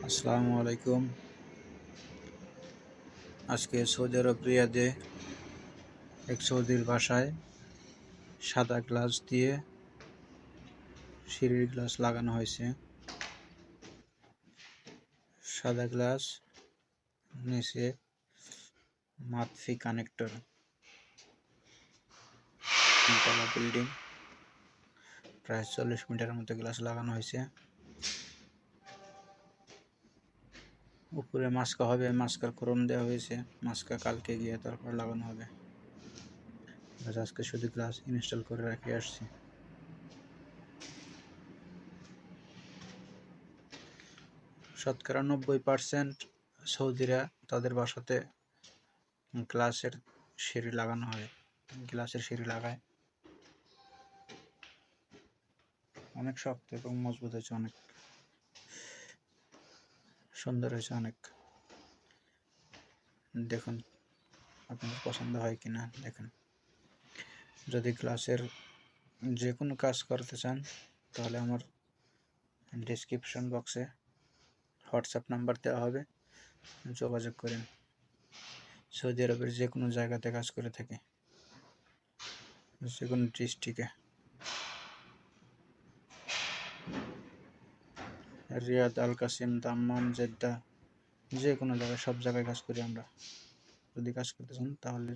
আসসালামু আলাইকুম। আজকে সৌদি আরব রিয়াদে এক সৌদির বাসায় সাদা গ্লাস দিয়ে সিঁড়ির গ্লাস লাগানো হয়েছে। সাদা গ্লাস, নিচে মাতফি কানেক্টর। তিনতলা বিল্ডিং, প্রায় 40 মিটারের মতো গ্লাস লাগানো হয়েছে। উপরে মাস্কা হবে, মাস্কার খরম দেওয়া হয়েছে। মাস্কা কালকে গিয়ে তারপর লাগানো হবে। আজকে শুধু গ্লাস ইনস্টল করে রেখে আসছি। শতকরা 90% সৌদিরা তাদের বাসাতে গ্লাসের সিঁড়ি লাগানো হয়, গ্লাসের সিঁড়ি লাগায়। অনেক শক্ত এবং মজবুত হয়েছে, অনেক সুন্দর হয়েছে অনেক। দেখুন আপনাদের পছন্দ হয় কিনা দেখেন। যদি গ্লাসের যে কোনো কাজ করতে চান তাহলে আমার ডেসক্রিপশন বক্সে হোয়াটসঅ্যাপ নাম্বার দেওয়া হবে, যোগাযোগ করেন। সৌদি আরবের যে কোনো জায়গাতে কাজ করে থাকি, যে কোনো ডিস্ট্রিক্টে। রিয়াদ, আল কাসিম, দাম্মাম, জেদ্দা, যে কোনো জায়গায়, সব জায়গায় কাজ করি আমরা। যদি কাজ করতে চান তাহলে